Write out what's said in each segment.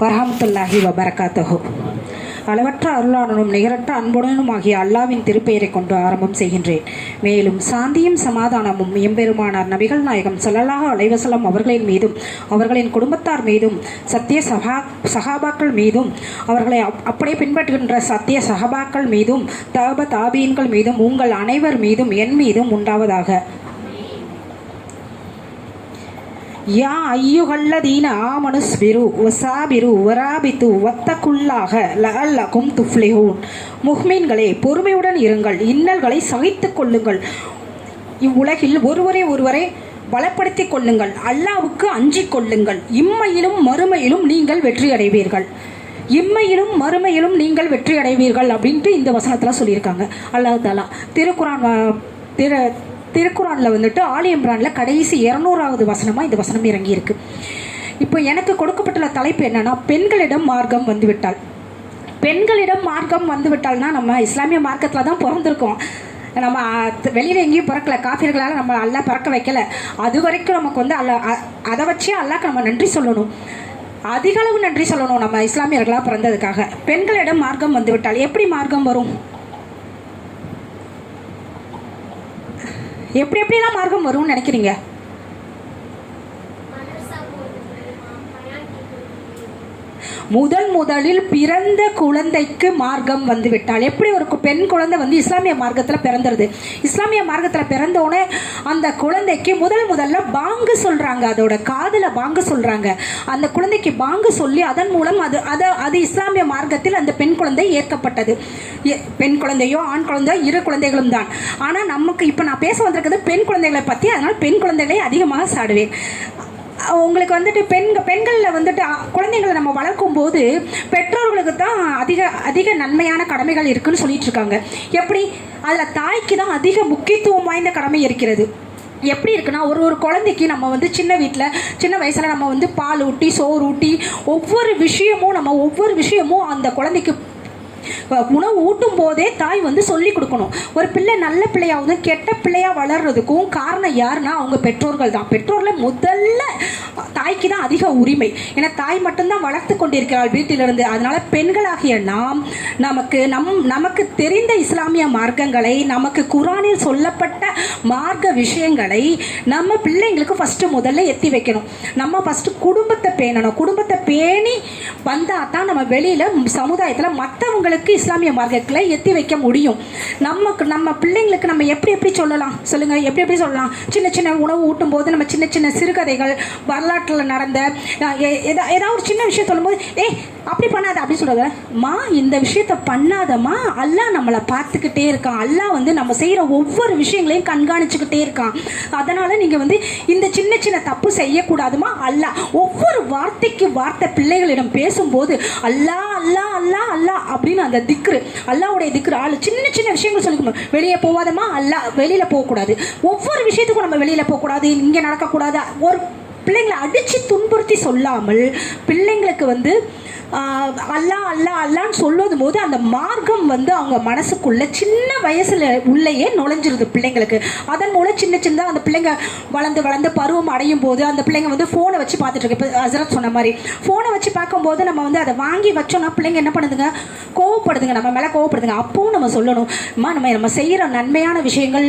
வரஹமத்துல்லாஹி வபரகாத்துஹு. அளவற்ற அருளாளனும் நிகரற்ற அன்புடனும் ஆகிய அல்லாவின் திருப்பெயரை கொண்டு ஆரம்பம் செய்கின்றேன். மேலும் சாந்தியும் சமாதானமும் எம்பெருமானார் நபிகள் நாயகம் ஸல்லல்லாஹு அலைஹி வஸல்லம் அவர்களின் மீதும் அவர்களின் குடும்பத்தார் மீதும் சத்திய சஹாபாக்கள் மீதும் அவர்களை அப்படியே பின்பற்றுகின்ற சத்திய சஹாபாக்கள் மீதும் தாபீன்கள் மீதும் உங்கள் அனைவர் மீதும் என் மீதும் உண்டாவதாக. யா ஐயுகல்லதீன ஆமனுஸ்பிரு வசாபிரு வராபித்து வத்தக்குள்ளாக லஅல்லகும் துஃப்லிஹூன். முஹ்மீன்களே, பொறுமையுடன் இருங்கள், இன்னல்களை சகித்துக் கொள்ளுங்கள், இவ்வுலகில் ஒருவரை பலப்படுத்திக் கொள்ளுங்கள், அல்லாவுக்கு அஞ்சிக் கொள்ளுங்கள், இம்மையிலும் மறுமையிலும் நீங்கள் வெற்றி அடைவீர்கள். இம்மையிலும் மறுமையிலும் நீங்கள் வெற்றி அடைவீர்கள் அப்படின்ட்டு இந்த வசனத்தில் சொல்லியிருக்காங்க. அல்லாஹ் தஆலா திருக்குரானில் வந்துட்டு ஆலி இம்ரானில் கடைசி 200வது வசனமாக இந்த வசனம் இறங்கியிருக்கு. இப்போ எனக்கு கொடுக்கப்பட்டுள்ள தலைப்பு என்னன்னா, பெண்களிடம் மார்க்கம் வந்துவிட்டால். பெண்களிடம் மார்க்கம் வந்துவிட்டால்னா நம்ம இஸ்லாமிய மார்க்கத்தில் தான் பிறந்திருக்கோம். நம்ம வெளியில் எங்கேயும் பிறக்கல, காஃபிர்களால் நம்ம அல்லாஹ் பிறக்க வைக்கலை. அது வரைக்கும் நமக்கு வந்து அதை வச்சே அல்லாஹ்க்கு நம்ம நன்றி சொல்லணும், அதிக அளவு நன்றி சொல்லணும் நம்ம இஸ்லாமியர்களாக பிறந்ததுக்காக. பெண்களிடம் மார்க்கம் வந்துவிட்டால் எப்படி மார்க்கம் வரும்? எப்படிலாம் மார்க்கம் வரும்னு நினைக்கிறீங்க? முதலில் பிறந்த குழந்தைக்கு மார்க்கம் வந்துவிட்டால், எப்படி ஒரு பெண் குழந்தை வந்து இஸ்லாமிய மார்க்கத்தில் பிறந்துருது. இஸ்லாமிய மார்க்கத்தில் பிறந்தோடனே அந்த குழந்தைக்கு முதல்ல பாங்கு சொல்கிறாங்க, அதோட காதில் பாங்கு சொல்கிறாங்க. அந்த குழந்தைக்கு பாங்கு சொல்லி அதன் மூலம் அது இஸ்லாமிய மார்க்கத்தில் அந்த பெண் குழந்தை ஏற்கப்பட்டது. பெண் குழந்தையோ ஆண் குழந்தையோ இரு குழந்தைகளும் தான். ஆனால் நமக்கு இப்போ நான் பேச வந்திருக்கிறது பெண் குழந்தைகளை பற்றி. அதனால் பெண் குழந்தைகளை அதிகமாக சாடுவேன். உங்களுக்கு வந்துட்டு பெண்களில் வந்துட்டு குழந்தைங்களை நம்ம வளர்க்கும் போது பெற்றோர்களுக்கு தான் அதிக நன்மையான கடமைகள் இருக்குன்னு சொல்லிட்டு இருக்காங்க. எப்படி? அதில் தாய்க்கு தான் அதிக முக்கியத்துவம் வாய்ந்த கடமை இருக்கிறது. எப்படி இருக்குன்னா, ஒரு குழந்தைக்கு நம்ம வந்து சின்ன வயசில் நம்ம வந்து பால் ஊட்டி சோறு ஊட்டி ஒவ்வொரு விஷயமும் அந்த குழந்தைக்கு உணவு ஊட்டும் போதே தாய் வந்து சொல்லி கொடுக்கணும். ஒரு பிள்ளை நல்ல பிள்ளையாவது கெட்ட பிள்ளையா வளர்றதுக்கும் காரணம் யாருன்னா அவங்க பெற்றோர்கள் தான். பெற்றோர்ல முதல்ல தாய்க்கு தான் அதிக உரிமை. ஏன்னா தாய் மட்டும்தான் வளர்த்து கொண்டிருக்கிறாள் வீட்டிலிருந்து. அதனால பெண்களாகிய நாம் நமக்கு தெரிந்த இஸ்லாமிய மார்க்கங்களை, நமக்கு குரானில் சொல்லப்பட்ட மார்க்க விஷயங்களை நம்ம பிள்ளைங்களுக்கு ஃபர்ஸ்ட் முதல்ல எத்தி வைக்கணும். நம்ம ஃபர்ஸ்ட் குடும்பத்தை பேணணும். குடும்பத்தை பேணி வந்தால் தான் நம்ம வெளியில சமுதாயத்தில் மற்றவங்களுக்கு இஸ்லாமிய மார்க்கத்தில் எத்தி வைக்க முடியும். நம்ம பிள்ளைங்களுக்கு நம்ம எப்படி சொல்லலாம் சொல்லுங்க? எப்படி சொல்லலாம்? சின்ன உணவு ஊட்டும் போது நம்ம சின்ன சிறுகதைகள், வரலாற்றில் நடந்த ஏதாவது ஒரு சின்ன விஷயம் சொல்லும்போது, அப்படி பண்ணாத அப்படி சொல்றாங்க, மா இந்த விஷயத்த பண்ணாதம்மா, அல்லாஹ் நம்மளை பார்த்துக்கிட்டே இருக்கான், அல்லாஹ் வந்து நம்ம செய்யற ஒவ்வொரு விஷயங்களையும் கண்காணிச்சுக்கிட்டே இருக்கான். அதனால நீங்க வந்து இந்த சின்ன தப்பு செய்யக்கூடாதுமா. அல்லாஹ் ஒவ்வொரு வார்த்தைக்கு வார்த்தை பிள்ளைகளிடம் பேசும்போது அல்லாஹ் அல்லாஹ் அல்லாஹ் அல்லாஹ் அப்படின்னு அந்த திக்ரு, அல்லாஹ்வுடைய திக்ரு சின்ன விஷயங்கள் சொல்லிக்கணும். வெளியே போகாதமா, அல்லாஹ் வெளியில போகக்கூடாது, ஒவ்வொரு விஷயத்துக்கும் நம்ம வெளியில போகக்கூடாது, இங்க நடக்கக்கூடாது. ஒரு பிள்ளைங்களை அடிச்சு துன்புறுத்தி சொல்லாமல் பிள்ளைங்களுக்கு வந்து அல்லாஹ் அல்லாஹ் அல்லான்னு சொல்லும் போது அந்த மார்க்கம் வந்து அவங்க மனசுக்குள்ள சின்ன வயசுல உள்ளேயே நுழைஞ்சிருது பிள்ளைங்களுக்கு. அதன் மூலம் சின்னதாக அந்த பிள்ளைங்க வளர்ந்து பருவம் அடையும் போது அந்த பிள்ளைங்க வந்து ஃபோனை வச்சு பார்த்துட்டு இருக்கு. இப்போ ஹசரத் சொன்ன மாதிரி ஃபோனை வச்சு பார்க்கும்போது நம்ம வந்து அதை வாங்கி வச்சோம்னா பிள்ளைங்க என்ன பண்ணுதுங்க? கோவப்படுதுங்க, நம்ம மேலே கோவப்படுதுங்க. அப்பவும் நம்ம சொல்லணும், நம்ம செய்கிற நன்மையான விஷயங்கள்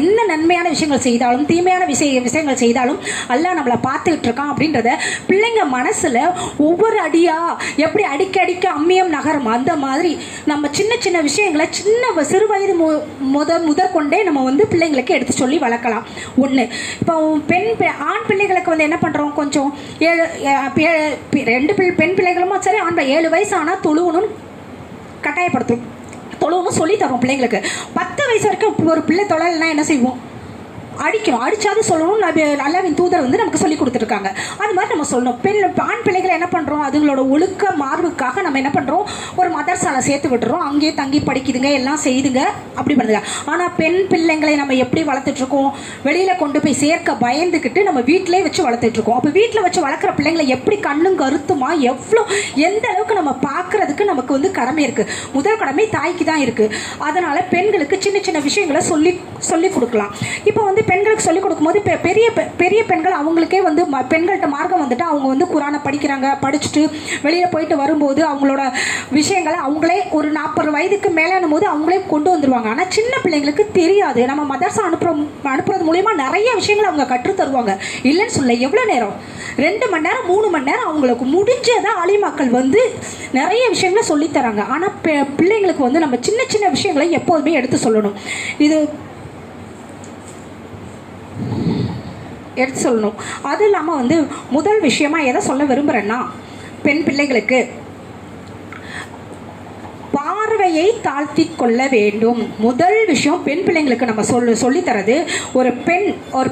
என்ன நன்மையான விஷயங்கள் செய்தாலும் தீமையான விஷயங்கள் செய்தாலும் அல்லாஹ் நம்மளை பார்த்துக்கிட்டு இருக்கான் அப்படின்றத பிள்ளைங்க மனசுல ஒவ்வொரு எப்படி அடிக்க அம்மியம் நகரம் அந்த மாதிரி நம்ம சின்ன விஷயங்களை சிறு வயது முதற்கொண்டே நம்ம வந்து பிள்ளைங்களுக்கு எடுத்து சொல்லி வளர்க்கலாம். ஒன்று. இப்போ ஆண் பிள்ளைகளுக்கு வந்து என்ன பண்றோம், கொஞ்சம் 2 பெண் பிள்ளைகளும் சரி, ஆண் 7 வயசு ஆனால் தொழுவணும் கட்டாயப்படுத்தும், தொழுவணும் சொல்லி தரோம் பிள்ளைங்களுக்கு. 10 வயசு வரைக்கும் ஒரு பிள்ளை தொழலைன்னா என்ன செய்வோம்? அடிக்கணும். அடிச்சாது சொல்லணும். அல்லாஹ்வின் தூதர் வந்து நமக்கு சொல்லி கொடுத்துருக்காங்க. அது மாதிரி நம்ம சொல்லணும். ஆண் பிள்ளைகளை என்ன பண்ணுறோம், அதுங்களோட ஒழுக்க மார்புக்காக நம்ம என்ன பண்ணுறோம், ஒரு மதரசால சேர்த்து விட்டுறோம், அங்கேயே தங்கி படிக்குதுங்க, எல்லாம் செய்துங்க, அப்படி பண்ணுங்க. ஆனால் பெண் பிள்ளைங்களை நம்ம எப்படி வளர்த்துட்ருக்கோம்? வெளியில் கொண்டு போய் சேர்க்க பயந்துக்கிட்டு நம்ம வீட்டிலே வச்சு வளர்த்துட்ருக்கோம். அப்போ வீட்டில் வச்சு வளர்க்குற பிள்ளைங்களை எப்படி கண்ணும் கருத்துமா எந்த அளவுக்கு நம்ம பார்க்குறதுக்கு நமக்கு வந்து கடமை இருக்குது. முதல் கடமை தாய்க்கு தான் இருக்குது. அதனால் பெண்களுக்கு சின்ன விஷயங்களை சொல்லி சொல்லிக் கொடுக்கலாம். இப்போ வந்து பெண்களுக்கு சொல்லிக் கொடுக்கும்போது பெரிய பெரிய பெண்கள் அவங்களுக்கே வந்து பெண்கள்கிட்ட மார்க்கம் வந்துட்டு அவங்க வந்து குரானை படிக்கிறாங்க, படிச்சுட்டு வெளியில் போயிட்டு வரும்போது அவங்களோட விஷயங்களை அவங்களே ஒரு 40 வயதுக்கு மேலான போது அவங்களே கொண்டு வந்துடுவாங்க. ஆனால் சின்ன பிள்ளைங்களுக்கு தெரியாது. நம்ம மதர்ஸா அனுப்புறது மூலயமா நிறைய விஷயங்களை அவங்க கற்றுத் தருவாங்க, இல்லைன்னு சொல்ல. எவ்வளோ நேரம், 2 மணி நேரம் 3 மணி நேரம் அவங்களுக்கு முடிஞ்சதான் ஆலிமாக்கள் வந்து நிறைய விஷயங்களை சொல்லித்தராங்க. ஆனால் பிள்ளைங்களுக்கு வந்து நம்ம சின்ன சின்ன விஷயங்களை எப்போதுமே எடுத்து சொல்லணும். இது எடுத்து சொல்லணும். அது இல்லாமல் வந்து முதல் விஷயமா எதை சொல்ல விரும்புகிறேன்னா, பெண் பிள்ளைகளுக்கு பார்வையை தாழ்த்தி கொள்ள வேண்டும். முதல் விஷயம் பெண் பிள்ளைங்களுக்கு நம்ம சொல்லித்தரது, ஒரு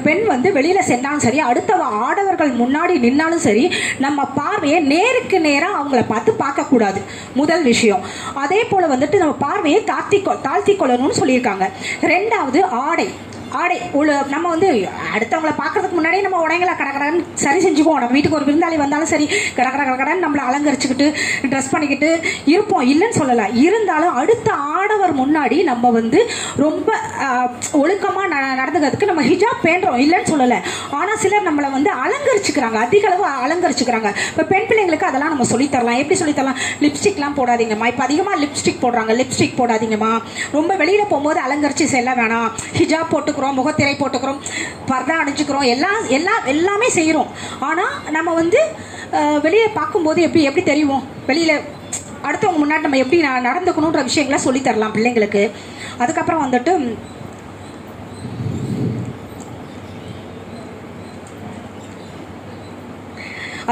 பெண் வந்து வெளியில் சென்றாலும் சரி, அடுத்த ஆடவர்கள் முன்னாடி நின்னாலும் சரி, நம்ம பார்வையை நேருக்கு நேராக அவங்கள பார்க்கக்கூடாது. முதல் விஷயம். அதே போல் வந்துட்டு நம்ம பார்வையை தாழ்த்தி கொள்ளணும்னு சொல்லியிருக்காங்க. 2வது ஆடை. நம்ம வந்து அடுத்தவங்களை பார்க்கறதுக்கு முன்னாடியே நம்ம உடைங்களை கடகடன்னு சரி செஞ்சுக்குவோம். நம்ம வீட்டுக்கு ஒரு விருந்தாளி வந்தாலும் சரி கடகடன்னு நம்மளை அலங்கரிச்சுக்கிட்டு ட்ரெஸ் பண்ணிக்கிட்டு இருப்போம், இல்லைன்னு சொல்லலை. இருந்தாலும் அடுத்த ஆடவர் முன்னாடி நம்ம வந்து ரொம்ப ஒழுக்கமாக நடந்துக்கிறதுக்கு நம்ம ஹிஜாப் பேண்டுறோம், இல்லைன்னு சொல்லலை. ஆனால் சிலர் நம்மளை வந்து அலங்கரிச்சுக்கிறாங்க, அதிக அளவு அலங்கரிச்சுக்கிறாங்க. இப்போ பெண் பிள்ளைங்களுக்கு அதெல்லாம் நம்ம சொல்லித்தரலாம். எப்படி சொல்லித்தரலாம்? லிப்ஸ்டிக்லாம் போடாதீங்கம்மா. இப்போ அதிகமாக லிப்ஸ்டிக் போடுறாங்க, லிப்ஸ்டிக் போடாதீங்கம்மா. ரொம்ப வெளியில் போகும்போது அலங்கரிச்சு செல்ல வேணாம். ஹிஜாப் போட்டு முகத்திரை போட்டுக்கிறோம், பர்தா அணிஞ்சுக்கிறோம், எல்லாமே செய்கிறோம். ஆனால் நம்ம வந்து வெளியே பார்க்கும்போது எப்படி தெரியும், வெளியில் அடுத்தவங்க முன்னாடி நம்ம எப்படி நடந்துக்கணுன்ற விஷயங்களை சொல்லித்தரலாம் பிள்ளைங்களுக்கு. அதுக்கப்புறம் வந்துட்டு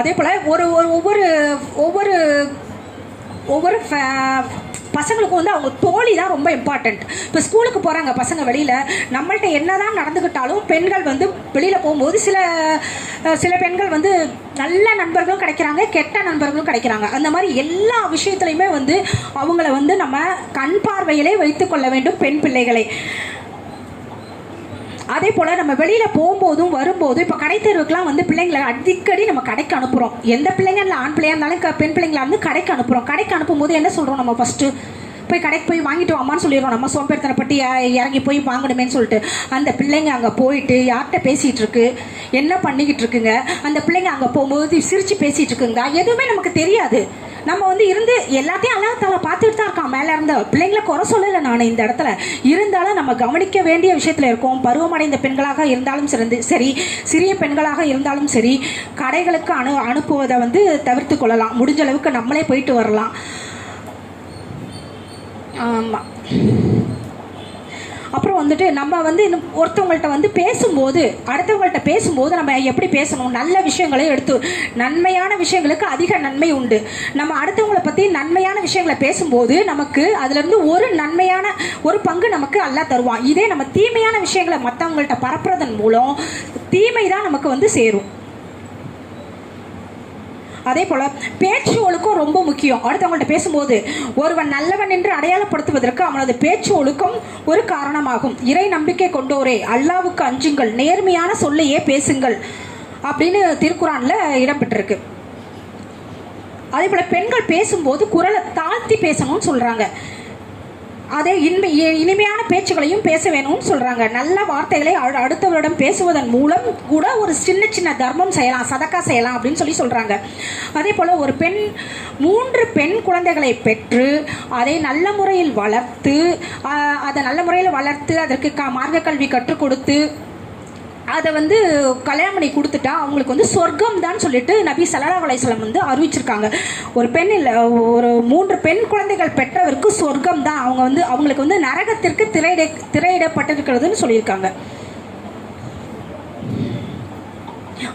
அதே போல் ஒவ்வொரு பசங்களுக்கு வந்து அவங்க தோழி தான் ரொம்ப இம்பார்ட்டண்ட். இப்போ ஸ்கூலுக்கு போகிறாங்க பசங்க, வெளியில் நம்மள்ட்ட என்ன தான் நடந்துக்கிட்டாலும் பெண்கள் வந்து வெளியில் போகும்போது சில பெண்கள் வந்து நல்ல நண்பர்களும் கிடைக்கிறாங்க, கெட்ட நண்பர்களும் கிடைக்கிறாங்க. அந்த மாதிரி எல்லா விஷயத்துலையுமே வந்து அவங்கள வந்து நம்ம கண் பார்வையிலே வைத்து கொள்ள வேண்டும் பெண் பிள்ளைகளை. அதே போல் நம்ம வெளியில் போகும்போதும் வரும்போதும் இப்போ கடை தெருவுக்குலாம் வந்து பிள்ளைங்களை அடிக்கடி நம்ம கடைக்கு அனுப்புகிறோம். எந்த பிள்ளைங்க இல்லை, ஆண் பிள்ளையாக இருந்தாலும் பெண் பிள்ளைங்களா வந்து கடைக்கு அனுப்புகிறோம். கடைக்கு அனுப்பும்போது என்ன சொல்கிறோம், நம்ம ஃபஸ்ட்டு போய் கடைக்கு போய் வாங்கிட்டு வாமான்னு சொல்லிடுறோம். நம்ம சோம்பேறித்தனப்பட்டு இறங்கி போய் வாங்கணுமேன்னு சொல்லிட்டு அந்த பிள்ளைங்க அங்கே போயிட்டு யார்கிட்ட பேசிகிட்டு இருக்கு, என்ன பண்ணிக்கிட்டு இருக்குங்க, அந்த பிள்ளைங்க அங்கே போகும்போது சிரித்து பேசிகிட்டு இருக்குங்க, எதுவுமே நமக்கு தெரியாது. நம்ம வந்து இருந்து எல்லாத்தையும் அல்லாஹ் பார்த்துட்டு தான் இருக்கான் மேலே இருந்த. பிள்ளைங்களை குறை சொல்லலை நான் இந்த இடத்துல. இருந்தாலும் நம்ம கவனிக்க வேண்டிய விஷயத்தில் இருக்கோம். பருவமடைந்த பெண்களாக இருந்தாலும் சரி, சிறிய பெண்களாக இருந்தாலும் சரி, கடைகளுக்கு அனுப்புவதை வந்து தவிர்த்து கொள்ளலாம். முடிஞ்ச அளவுக்கு நம்மளே போயிட்டு வரலாம். ஆமாம். அப்புறம் வந்துட்டு நம்ம வந்து ஒருத்தவங்கள்ட்ட வந்து அடுத்தவங்கள்ட்ட பேசும்போது நம்ம எப்படி பேசணும், நல்ல விஷயங்களே எடுத்து, நன்மையான விஷயங்களுக்கு அதிக நன்மை உண்டு. நம்ம அடுத்தவங்களை பற்றி நன்மையான விஷயங்களை பேசும்போது நமக்கு அதுலேருந்து ஒரு பங்கு நமக்கு அல்லாஹ் தருவான். இதே நம்ம தீமையான விஷயங்களை மற்றவங்கள்ட்ட பரப்புறதன் மூலம் தீமை தான் நமக்கு வந்து சேரும். அதே போல் பேச்சு ஒழுக்கம் ரொம்ப முக்கியம். அடுத்தவங்கள்ட்ட பேசும்போது ஒருவன் நல்லவன் என்று அடையாளப்படுத்துவதற்கு அவனது பேச்சு ஒழுக்கம் ஒரு காரணமாகும். இறை நம்பிக்கை கொண்டோரே, அல்லாவுக்கு அஞ்சுங்கள், நேர்மையான சொல்லையே பேசுங்கள் அப்படின்னு திருக்குறானில் இடம்பெற்றிருக்கு. அதே போல் பெண்கள் பேசும்போது குரலை தாழ்த்தி பேசணும்னு சொல்கிறாங்க. அதே இனிமையான பேச்சுகளையும் பேச வேணும்னு சொல்கிறாங்க. நல்ல வார்த்தைகளை அடுத்தவரிடம் பேசுவதன் மூலம் கூட ஒரு சின்ன தர்மம் செய்யலாம், சதக்கா செய்யலாம் அப்படின்னு சொல்கிறாங்க. அதே போல் ஒரு பெண் 3 பெண் குழந்தைகளை பெற்று அதை நல்ல முறையில் வளர்த்து அதற்கு மார்க்க கல்வி கற்றுக் கொடுத்து அதை வந்து கல்யாணம் பண்ணி கொடுத்துட்டா அவங்களுக்கு வந்து சொர்க்கம் தான் சொல்லிட்டு நபி ஸல்லல்லாஹு அலைஹி வஸல்லம் வந்து அறிவிச்சிருக்காங்க. ஒரு பெண் இல்லை, ஒரு 3 பெண் குழந்தைகள் பெற்றவருக்கு சொர்க்கம் தான். அவங்களுக்கு வந்து நரகத்திற்கு திரையிடப்பட்டிருக்கிறதுன்னு சொல்லியிருக்காங்க.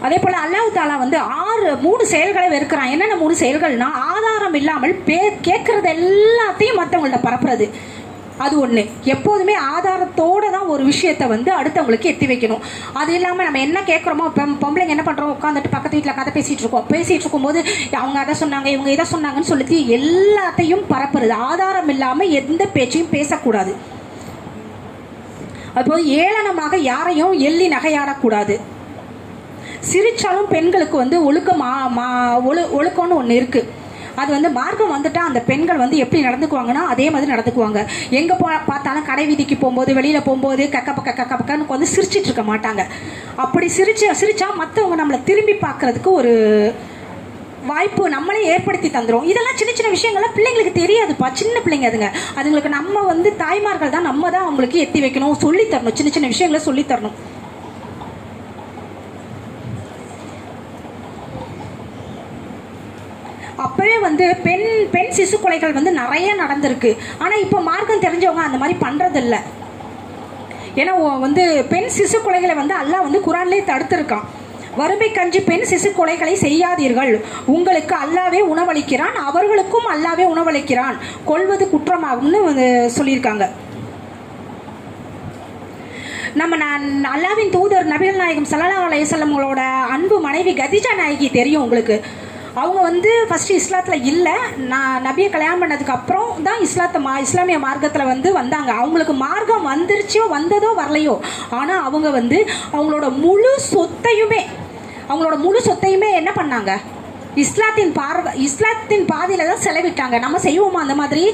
அதே போல் அல்லாஹ் தஆலா வந்து 3 செயல்களை வெறுக்கிறான். என்னென்ன 3 செயல்கள்னா, ஆதாரம் இல்லாமல் கேட்கறது எல்லாத்தையும் மற்றவங்கள்ட்ட பரப்புறது, அது ஒன்று. எப்போதுமே ஆதாரத்தோடு தான் ஒரு விஷயத்தை வந்து அடுத்தவங்களுக்கு எத்தி வைக்கணும். அது இல்லாமல் நம்ம என்ன கேட்குறோமோ, பொம்பளைங்க என்ன பண்ணுறோம், உட்காந்துட்டு பக்கத்து வீட்டில் கதை பேசிகிட்டு இருக்கும்போது அவங்க அதை சொன்னாங்க, இவங்க இதை சொன்னாங்கன்னு சொல்லிட்டு எல்லாத்தையும் பரப்புறது. ஆதாரம் இல்லாமல் எந்த பேச்சையும் பேசக்கூடாது. அதுபோது ஏளனமாக யாரையும் எள்ளி நகையாடக்கூடாது. சிரிச்சாலும் பெண்களுக்கு வந்து ஒழுக்கம்னு ஒன்று இருக்குது. அது வந்து மார்க்கம் வந்துட்டால் அந்த பெண்கள் வந்து எப்படி நடந்துக்குவாங்கன்னா அதே மாதிரி நடந்துக்குவாங்க. எங்கே பார்த்தாலும் கடை வீதிக்கு போகும்போது வெளியில் போகும்போது கக்க பக்கன்னு வந்து சிரிச்சிட்டு இருக்க மாட்டாங்க. அப்படி சிரிச்சா மற்றவங்க நம்மளை திரும்பி பார்க்கறதுக்கு ஒரு வாய்ப்பு நம்மளே ஏற்படுத்தி தந்துடும். இதெல்லாம் சின்ன சின்ன விஷயங்கள்லாம் பிள்ளைங்களுக்கு தெரியாதுப்பா, சின்ன பிள்ளைங்க அதுங்களுக்கு நம்ம வந்து தாய்மார்கள் தான், நம்ம தான் அவங்களுக்கு எத்தி வைக்கணும், சொல்லித்தரணும், சின்ன சின்ன விஷயங்களை சொல்லித்தரணும். அப்பவே வந்து பெண் சிசு கொலைகள் வந்து நிறைய நடந்திருக்கு. ஆனால் இப்போ மார்க்கம் தெரிஞ்சவங்க அந்த மாதிரி பண்ணுறதில்ல. ஏன்னா வந்து பெண் சிசு கொலைகளை வந்து அல்லாஹ் வந்து குர்ஆன்லேயே தடுத்திருக்கான். வறுமை கஞ்சி பெண் சிசு கொலைகளை செய்யாதீர்கள், உங்களுக்கு அல்லாவே உணவளிக்கிறான், அவர்களுக்கும் அல்லாவே உணவளிக்கிறான், கொல்வது குற்றமாகும்னு சொல்லியிருக்காங்க. நம்ம அல்லாவின் தூதர் நபிகள் நாயகம் ஸல்லல்லாஹு அலைஹி வஸல்லம் அவங்களோட அன்பு மனைவி கதீஜா நாயகி தெரியும் உங்களுக்கு. அவங்க வந்து ஃபஸ்ட்டு இஸ்லாத்தில் இல்லை, நான் நபியை கல்யாணம் பண்ணதுக்கு அப்புறம் தான் இஸ்லாமிய மார்க்கத்தில் வந்து வந்தாங்க. அவங்களுக்கு மார்க்கம் வந்துருச்சோ வந்ததோ வரலையோ, ஆனால் அவங்க வந்து அவங்களோட முழு சொத்தையுமே என்ன பண்ணாங்க, இஸ்லாத்தின் பாதையில் தான் செலவிட்டாங்க. நம்ம செய்வோமா அந்த மாதிரி?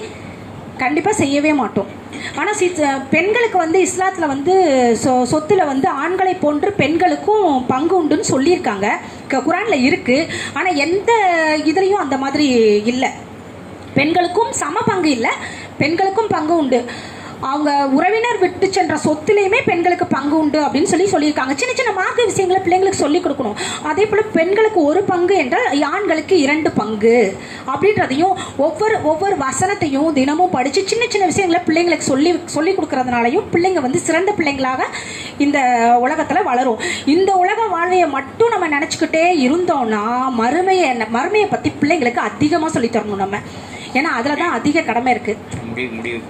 கண்டிப்பாக செய்யவே மாட்டோம். ஆனால் பெண்களுக்கு வந்து இஸ்லாத்தில் வந்து சொத்தில் வந்து ஆண்களை போன்று பெண்களுக்கும் பங்கு உண்டுன்னு சொல்லியிருக்காங்க, குர்ஆனில் இருக்குது. ஆனால் எந்த இதுலேயும் அந்த மாதிரி இல்லை. பெண்களுக்கும் சம பங்கு இல்லை, பெண்களுக்கும் பங்கு உண்டு. அவங்க உறவினர் விட்டு சென்ற சொத்துலேயுமே பெண்களுக்கு பங்கு உண்டு அப்படின்னு சொல்லியிருக்காங்க. சின்ன சின்ன மார்க்க விஷயங்களை பிள்ளைங்களுக்கு சொல்லிக் கொடுக்கணும். அதே போல் பெண்களுக்கு 1 பங்கு என்றால் ஆண்களுக்கு 2 பங்கு அப்படின்றதையும் ஒவ்வொரு வசனத்தையும் தினமும் படித்து சின்ன சின்ன விஷயங்களை பிள்ளைங்களுக்கு சொல்லி கொடுக்கறதுனாலையும் பிள்ளைங்க வந்து சிறந்த பிள்ளைங்களாக இந்த உலகத்தில் வளரும். இந்த உலக வாழ்வையை மட்டும் நம்ம நினச்சிக்கிட்டே இருந்தோம்னா மறுமையை பற்றி பிள்ளைங்களுக்கு அதிகமாக சொல்லித்தரணும் நம்ம. ஏன்னா அதில் தான் அதிக கடமை இருக்குது.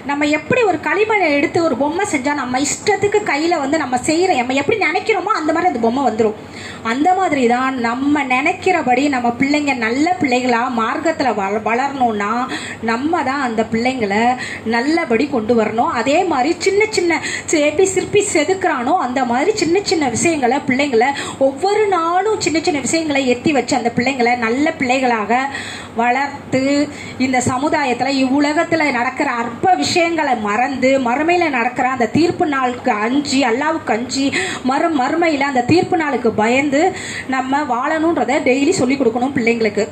நம்ம எப்படி ஒரு களிமண்ணை எடுத்து ஒரு பொம்மை செஞ்சால் நம்ம இஷ்டத்துக்கு கையில் வந்து நம்ம எப்படி நினைக்கிறோமோ அந்த மாதிரி அந்த பொம்மை வந்துடும். அந்த மாதிரி தான் நம்ம நினைக்கிறபடி நம்ம பிள்ளைங்க நல்ல பிள்ளைகளாக மார்க்கத்தில் வளரணும்னா நம்ம தான் அந்த பிள்ளைங்களை நல்லபடி கொண்டு வரணும். அதே மாதிரி சின்ன சின்ன எப்படி சிற்பி செதுக்குறானோ அந்த மாதிரி சின்ன சின்ன விஷயங்களை பிள்ளைங்களை ஒவ்வொரு நாளும் சின்ன சின்ன விஷயங்களை எத்தி வச்சு அந்த பிள்ளைங்களை நல்ல பிள்ளைகளாக வளர்த்து இந்த சமுதாயத்தில் இவ்வுலகத்தில் நடக்கிற அற்ப விஷயங்களை மறந்து மறுமையில் நடக்கிற அந்த தீர்ப்பு நாளுக்கு அஞ்சி அல்லாவுக்கு அஞ்சி மறுமையில் அந்த தீர்ப்பு நாளுக்கு பயந்து நம்ம வாழணுன்றதை டெய்லி சொல்லிக் கொடுக்கணும் பிள்ளைங்களுக்கு.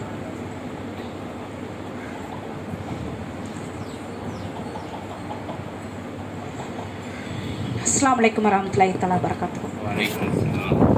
அஸ்ஸலாமு அலைக்கும் வரஹ்மத்துல்லாஹி தஆலா வபரகாத்துஹு.